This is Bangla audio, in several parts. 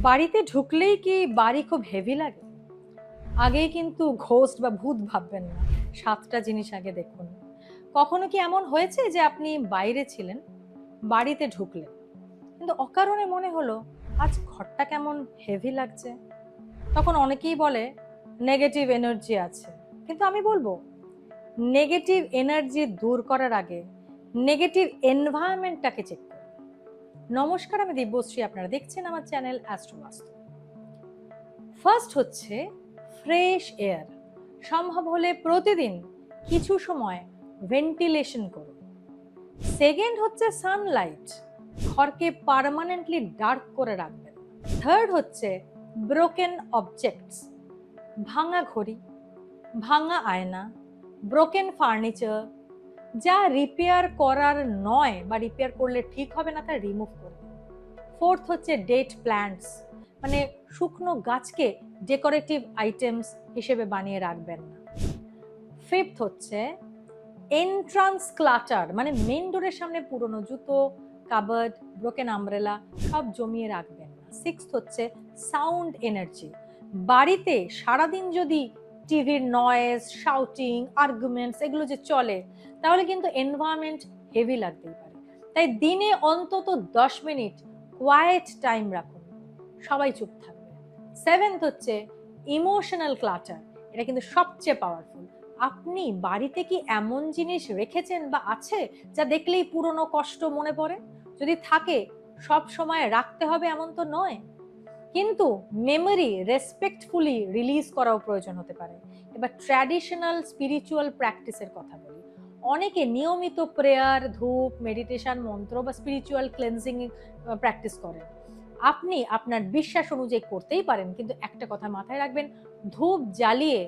বাড়িতে ঢুকলেই কি বাড়ি খুব হেভি লাগে? আগেই কিন্তু ঘোস্ট বা ভূত ভাববেন না। ৭টা জিনিস আগে দেখুন। কখনো কি এমন হয়েছে যে আপনি বাইরে ছিলেন, বাড়িতে ঢুকলেন, কিন্তু অকারণে মনে হলো আজ ঘরটা কেমন হেভি লাগছে? তখন অনেকেই বলে নেগেটিভ এনার্জি আছে। কিন্তু আমি বলবো নেগেটিভ এনার্জি দূর করার আগে নেগেটিভ এনভায়রনমেন্টটাকে চেক করুন। নমস্কার, আমি দিব্যশ্রী, আপনারা দেখছেন আমার চ্যানেল অ্যাস্ট্রো বাস্তু। ফার্স্ট হচ্ছে ফ্রেশ এয়ার। সম্ভব হলে প্রতিদিন কিছু সময় ভেন্টিলেশন করুন। সেকেন্ড হচ্ছে সানলাইট, ঘরকে পার্মানেন্টলি ডার্ক করে রাখবেন। থার্ড হচ্ছে ব্রোকেন অবজেক্টস, ভাঙা ঘড়ি, ভাঙা আয়না, ব্রোকেন ফার্নিচার, যা রিপেয়ার করার নয় বা রিপেয়ার করলে ঠিক হবে না তা রিমুভ করবেন। ফোর্থ হচ্ছে ডেড প্ল্যান্টস, মানে শুকনো গাছকে ডেকোরেটিভ আইটেমস হিসেবে বানিয়ে রাখবেন না। ফিফথ হচ্ছে এন্ট্রান্স ক্লাটার, মানে মেন ডোরের সামনে পুরনো জুতো, কাবার্ড, ব্রোকেন আমব্রেলা সব জমিয়ে রাখবেন না। সিক্সথ হচ্ছে সাউন্ড এনার্জি। বাড়িতে সারাদিন যদি টিভির নয়েজ, শাউটিং, আর্গুমেন্টস এগুলো যে চলে, তাহলে কিন্তু এনভায়রনমেন্ট হেভি লাগতেই পারে। তাই দিনে অন্তত 10 মিনিট কোয়াইট টাইম রাখুন, সবাই চুপ থাকবে। সেভেন্থ হচ্ছে ইমোশনাল ক্লাটার, এটা কিন্তু সবচেয়ে পাওয়ারফুল। আপনি বাড়িতে কি এমন জিনিস রেখেছেন বা আছে যা দেখলেই পুরনো কষ্ট মনে পড়ে? যদি থাকে, সব সময় রাখতে হবে এমন তো নয়, কিন্তু মেমোরি রেসপেক্টফুলি রিলিজ করাও প্রয়োজন হতে পারে। এবার ট্র্যাডিশনাল স্পিরিচুয়াল প্র্যাকটিসের কথা বলি। অনেকে নিয়মিত প্রেয়ার, ধূপ, মেডিটেশন, মন্ত্র বা স্পিরিচুয়াল ক্লেন্সিং প্র্যাকটিস করেন। আপনি আপনার বিশ্বাস অনুযায়ী করতেই পারেন, কিন্তু একটা কথা মাথায় রাখবেন, ধূপ জ্বালিয়ে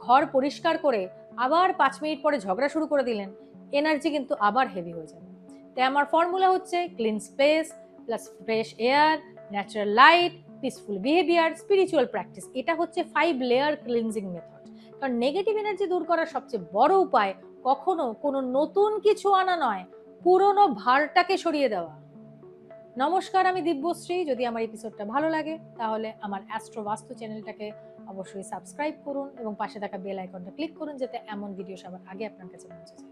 ঘর পরিষ্কার করে আবার 5 মিনিট পরে ঝগড়া শুরু করে দিলেন, এনার্জি কিন্তু আবার হেভি হয়ে যাবে। তাই আমার ফর্মুলা হচ্ছে clean space plus fresh air, natural light, peaceful behaviour, spiritual practice. এটা হচ্ছে 5 লেয়ার ক্লিনজিং মেথড। কারণ নেগেটিভ এনার্জি দূর করার সবচেয়ে বড় উপায় কখনো কোনো নতুন কিছু আনা নয়, পুরনো ভারটাকে সরিয়ে দেওয়া। নমস্কার, আমি দিব্যশ্রী। যদি আমার এপিসোডটা ভালো লাগে তাহলে আমার অ্যাস্ট্রো বাস্তু চ্যানেলটাকে অবশ্যই সাবস্ক্রাইব করুন এবং পাশে থাকা বেল আইকনটা ক্লিক করুন, যাতে এমন ভিডিও সবার আগে আপনার কাছে পৌঁছে যায়।